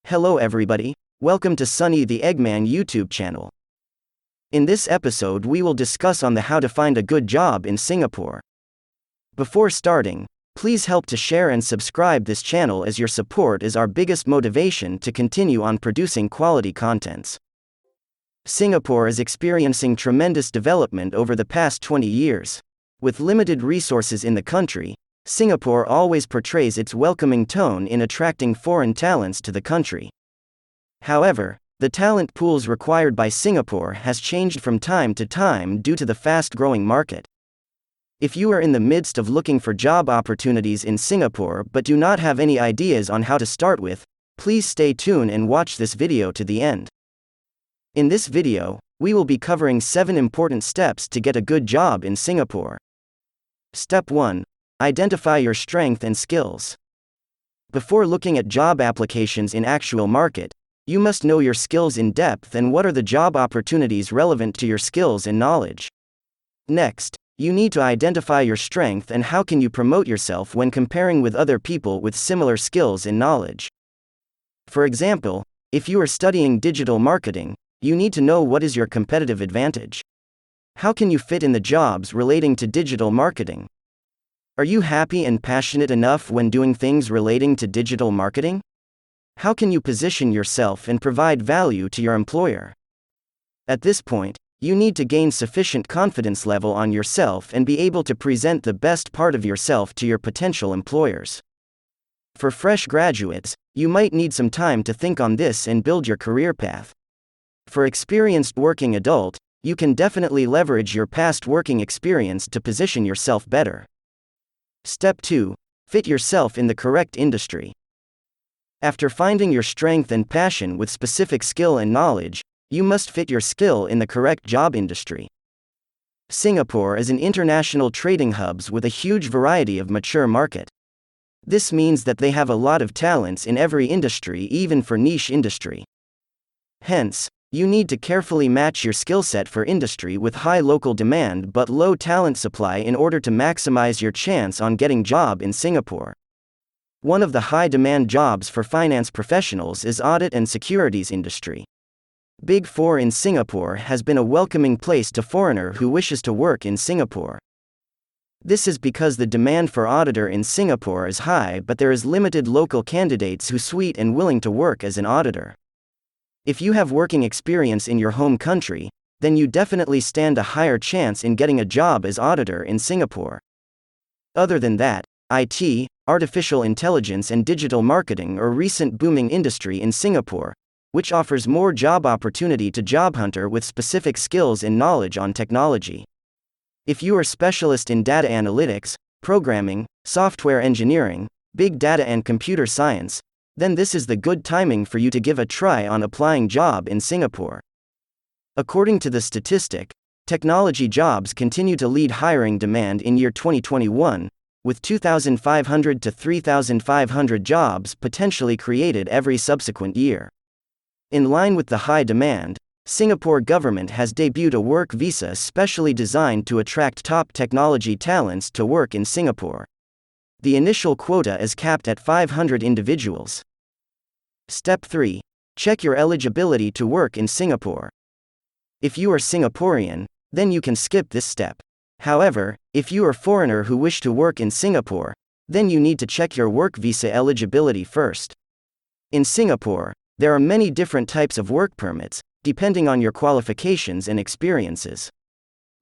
Hello everybody, welcome to Sunny the Eggman YouTube channel. In this episode we will discuss on the how to find a good job in Singapore. Before starting, please help to share and subscribe this channel as your support is our biggest motivation to continue on producing quality contents. Singapore is experiencing tremendous development over the past 20 years. With limited resources in the country, Singapore always portrays its welcoming tone in attracting foreign talents to the country. However, the talent pools required by Singapore has changed from time to time due to the fast-growing market. If you are in the midst of looking for job opportunities in Singapore but do not have any ideas on how to start with, please stay tuned and watch this video to the end. In this video, we will be covering 7 important steps to get a good job in Singapore. Step 1. Identify your strength and skills. Before looking at job applications in actual market, you must know your skills in depth and what are the job opportunities relevant to your skills and knowledge. Next, you need to identify your strength and how can you promote yourself when comparing with other people with similar skills and knowledge. For example, if you are studying digital marketing, you need to know what is your competitive advantage. How can you fit in the jobs relating to digital marketing? Are you happy and passionate enough when doing things relating to digital marketing? How can you position yourself and provide value to your employer? At this point, you need to gain sufficient confidence level on yourself and be able to present the best part of yourself to your potential employers. For fresh graduates, you might need some time to think on this and build your career path. For experienced working adult, you can definitely leverage your past working experience to position yourself better. Step 2. Fit yourself in the correct industry. After finding your strength and passion with specific skill and knowledge, you must fit your skill in the correct job industry. Singapore is an international trading hub with a huge variety of mature market. This means that they have a lot of talents in every industry, even for niche industry. Hence, you need to carefully match your skill set for industry with high local demand but low talent supply in order to maximize your chance on getting job in Singapore. One of the high demand jobs for finance professionals is audit and securities industry. Big Four in Singapore has been a welcoming place to foreigner who wishes to work in Singapore. This is because the demand for auditor in Singapore is high but there is limited local candidates who sweet and willing to work as an auditor. If you have working experience in your home country, then you definitely stand a higher chance in getting a job as auditor in Singapore. Other than that, IT, artificial intelligence and digital marketing are recent booming industry in Singapore, which offers more job opportunity to job hunter with specific skills and knowledge on technology. If you are specialist in data analytics, programming, software engineering, big data and computer science, then this is the good timing for you to give a try on applying job in Singapore. According to the statistic, technology jobs continue to lead hiring demand in year 2021, with 2,500 to 3,500 jobs potentially created every subsequent year. In line with the high demand, Singapore government has debuted a work visa specially designed to attract top technology talents to work in Singapore. The initial quota is capped at 500 individuals. Step 3. Check your eligibility to work in Singapore. If you are Singaporean, then you can skip this step. However, if you are foreigner who wish to work in Singapore, then you need to check your work visa eligibility first. In Singapore, there are many different types of work permits, depending on your qualifications and experiences.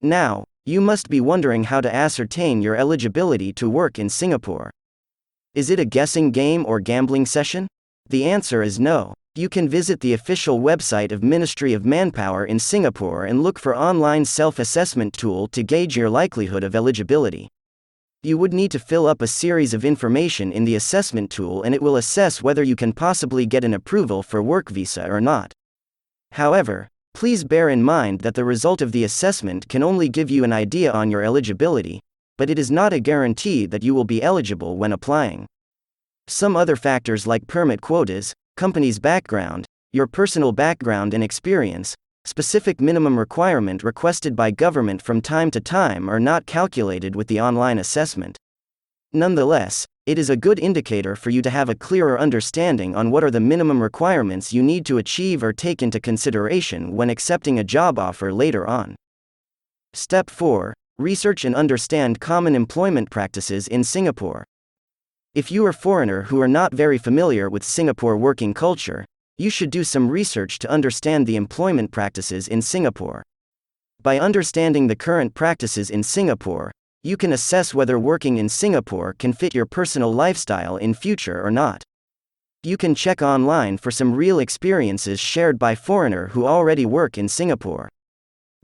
Now, you must be wondering how to ascertain your eligibility to work in Singapore. Is it a guessing game or gambling session? The answer is no. You can visit the official website of Ministry of Manpower in Singapore and look for online self-assessment tool to gauge your likelihood of eligibility. You would need to fill up a series of information in the assessment tool and it will assess whether you can possibly get an approval for work visa or not. However, please bear in mind that the result of the assessment can only give you an idea on your eligibility, but it is not a guarantee that you will be eligible when applying. Some other factors like permit quotas, company's background, your personal background and experience, specific minimum requirement requested by government from time to time are not calculated with the online assessment. Nonetheless, it is a good indicator for you to have a clearer understanding on what are the minimum requirements you need to achieve or take into consideration when accepting a job offer later on. Step 4. Research and understand common employment practices in Singapore. If you are a foreigner who are not very familiar with Singapore working culture, you should do some research to understand the employment practices in Singapore. By understanding the current practices in Singapore, you can assess whether working in Singapore can fit your personal lifestyle in future or not. You can check online for some real experiences shared by foreigners who already work in Singapore.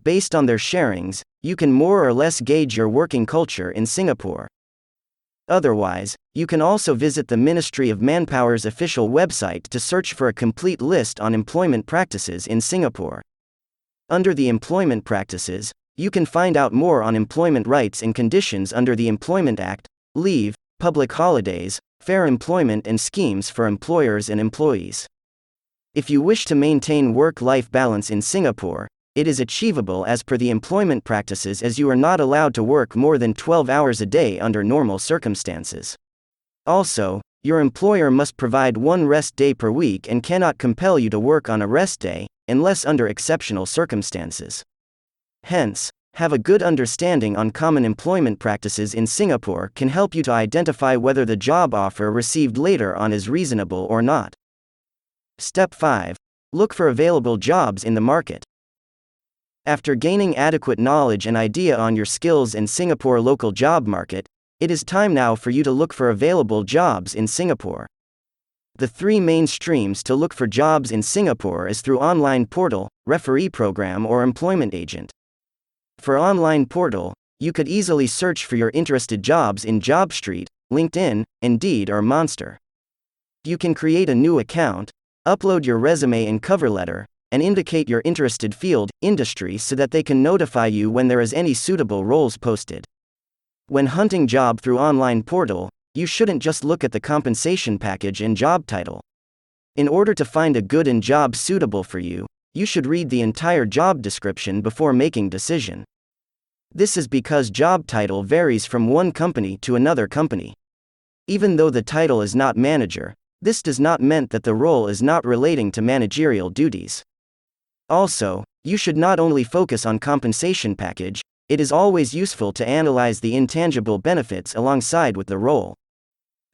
Based on their sharings, you can more or less gauge your working culture in Singapore. Otherwise, you can also visit the Ministry of Manpower's official website to search for a complete list on employment practices in Singapore. Under the employment practices, you can find out more on employment rights and conditions under the Employment Act, leave, public holidays, fair employment and schemes for employers and employees. If you wish to maintain work-life balance in Singapore, it is achievable as per the employment practices, as you are not allowed to work more than 12 hours a day under normal circumstances. Also, your employer must provide one rest day per week and cannot compel you to work on a rest day, unless under exceptional circumstances. Hence, have a good understanding on common employment practices in Singapore can help you to identify whether the job offer received later on is reasonable or not. Step 5. Look for available jobs in the market. After gaining adequate knowledge and idea on your skills in Singapore local job market, it is time now for you to look for available jobs in Singapore. The three main streams to look for jobs in Singapore is through online portal, referee program or employment agent. For online portal, you could easily search for your interested jobs in JobStreet, LinkedIn, Indeed or Monster. You can create a new account, upload your resume and cover letter, and indicate your interested field, industry so that they can notify you when there is any suitable roles posted. When hunting job through online portal, you shouldn't just look at the compensation package and job title. In order to find a good and job suitable for you, you should read the entire job description before making decision. This is because job title varies from one company to another company. Even though the title is not manager, this does not mean that the role is not relating to managerial duties. Also, you should not only focus on compensation package, it is always useful to analyze the intangible benefits alongside with the role.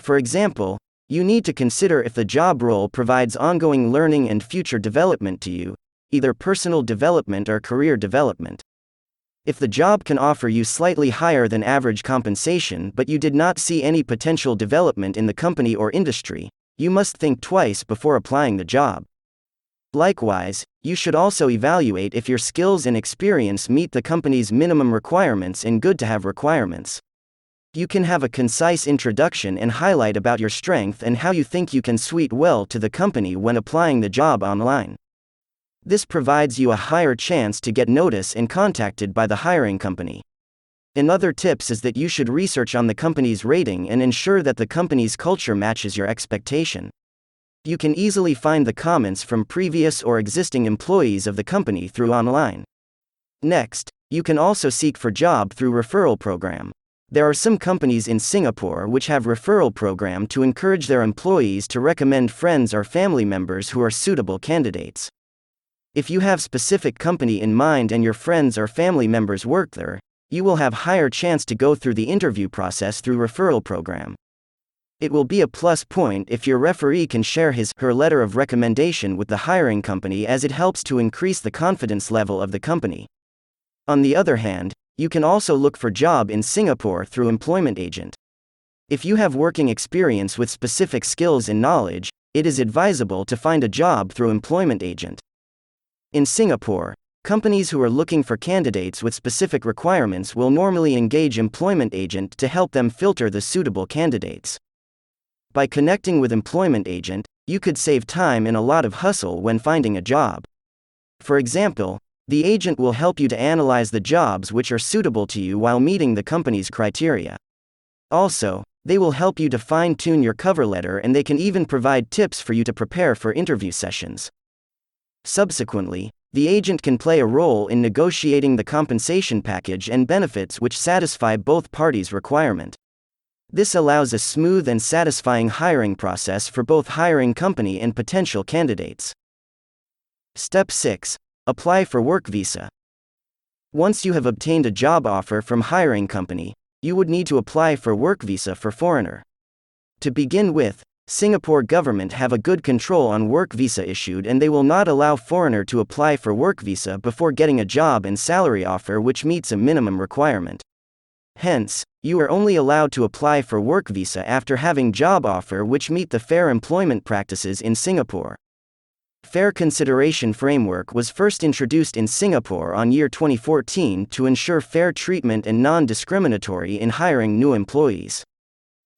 For example, you need to consider if the job role provides ongoing learning and future development to you, either personal development or career development. If the job can offer you slightly higher than average compensation but you did not see any potential development in the company or industry, you must think twice before applying the job. Likewise, you should also evaluate if your skills and experience meet the company's minimum requirements and good-to-have requirements. You can have a concise introduction and highlight about your strength and how you think you can suit well to the company when applying the job online. This provides you a higher chance to get notice and contacted by the hiring company. Another tips is that you should research on the company's rating and ensure that the company's culture matches your expectation. You can easily find the comments from previous or existing employees of the company through online. Next, you can also seek for job through referral program. There are some companies in Singapore which have referral program to encourage their employees to recommend friends or family members who are suitable candidates. If you have specific company in mind and your friends or family members work there, you will have higher chance to go through the interview process through referral program. It will be a plus point if your referee can share his/her letter of recommendation with the hiring company, as it helps to increase the confidence level of the company. On the other hand, you can also look for job in Singapore through employment agent. If you have working experience with specific skills and knowledge, it is advisable to find a job through employment agent. In Singapore, companies who are looking for candidates with specific requirements will normally engage employment agent to help them filter the suitable candidates. By connecting with employment agent, you could save time and a lot of hustle when finding a job. For example, the agent will help you to analyze the jobs which are suitable to you while meeting the company's criteria. Also, they will help you to fine-tune your cover letter, and they can even provide tips for you to prepare for interview sessions. Subsequently, the agent can play a role in negotiating the compensation package and benefits which satisfy both parties' requirement. This allows a smooth and satisfying hiring process for both hiring company and potential candidates. Step 6. Apply for work visa. Once you have obtained a job offer from hiring company, you would need to apply for work visa for foreigner. To begin with, Singapore government have a good control on work visa issued, and they will not allow foreigner to apply for work visa before getting a job and salary offer which meets a minimum requirement. Hence, you are only allowed to apply for work visa after having job offer which meet the fair employment practices in Singapore. Fair consideration framework was first introduced in Singapore on year 2014 to ensure fair treatment and non-discriminatory in hiring new employees.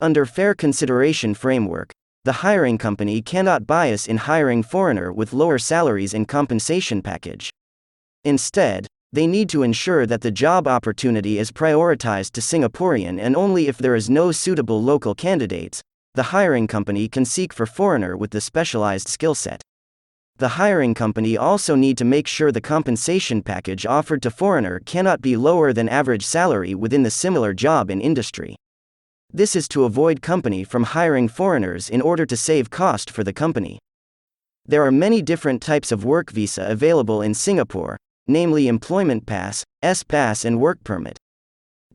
Under fair consideration framework, the hiring company cannot bias in hiring foreigner with lower salaries and compensation package. Instead, they need to ensure that the job opportunity is prioritized to Singaporean, and only if there is no suitable local candidates, the hiring company can seek for foreigner with the specialized skill set. The hiring company also need to make sure the compensation package offered to foreigner cannot be lower than average salary within the similar job and industry. This is to avoid company from hiring foreigners in order to save cost for the company. There are many different types of work visa available in Singapore, namely employment pass, S-pass and work permit.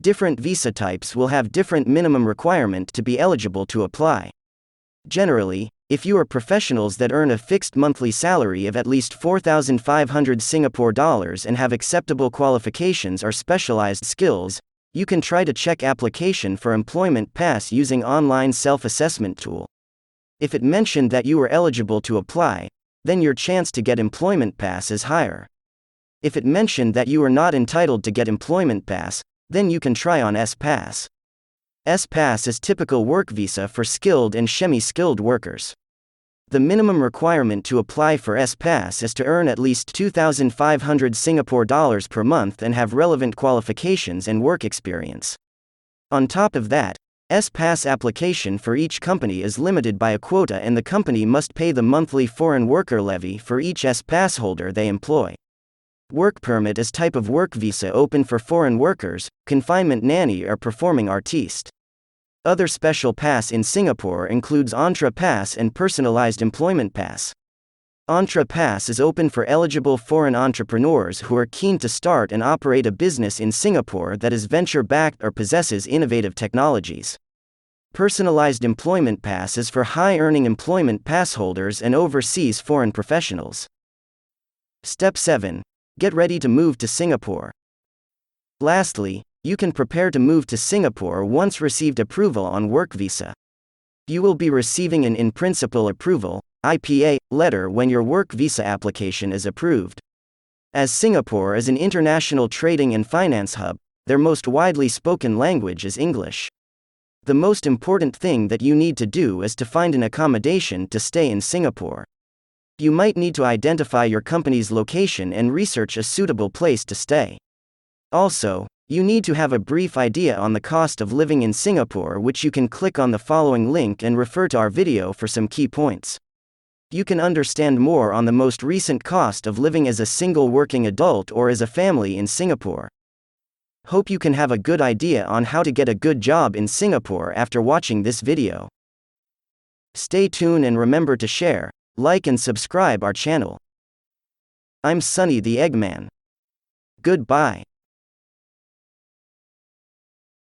Different visa types will have different minimum requirement to be eligible to apply. Generally, if you are professionals that earn a fixed monthly salary of at least 4,500 Singapore dollars and have acceptable qualifications or specialized skills, you can try to check application for employment pass using online self-assessment tool. If it mentioned that you are eligible to apply, then your chance to get employment pass is higher. If it mentioned that you are not entitled to get employment pass, then you can try on S-pass. S-pass is typical work visa for skilled and semi-skilled workers. The minimum requirement to apply for S-pass is to earn at least 2,500 Singapore dollars per month and have relevant qualifications and work experience. On top of that, S-pass application for each company is limited by a quota, and the company must pay the monthly foreign worker levy for each S-pass holder they employ. Work permit is type of work visa open for foreign workers, confinement nanny or performing artiste. Other special pass in Singapore includes Entre Pass and Personalized Employment Pass. Entre Pass is open for eligible foreign entrepreneurs who are keen to start and operate a business in Singapore that is venture-backed or possesses innovative technologies. Personalized Employment Pass is for high-earning employment pass holders and overseas foreign professionals. Step 7. Get ready to move to Singapore. Lastly, you can prepare to move to Singapore once received approval on work visa. You will be receiving an in-principle approval (IPA) letter when your work visa application is approved. As Singapore is an international trading and finance hub, their most widely spoken language is English. The most important thing that you need to do is to find an accommodation to stay in Singapore. You might need to identify your company's location and research a suitable place to stay. Also, you need to have a brief idea on the cost of living in Singapore, which you can click on the following link and refer to our video for some key points. You can understand more on the most recent cost of living as a single working adult or as a family in Singapore. Hope you can have a good idea on how to get a good job in Singapore after watching this video. Stay tuned and remember to share, like and subscribe our channel. I'm Sunny the Eggman. Goodbye.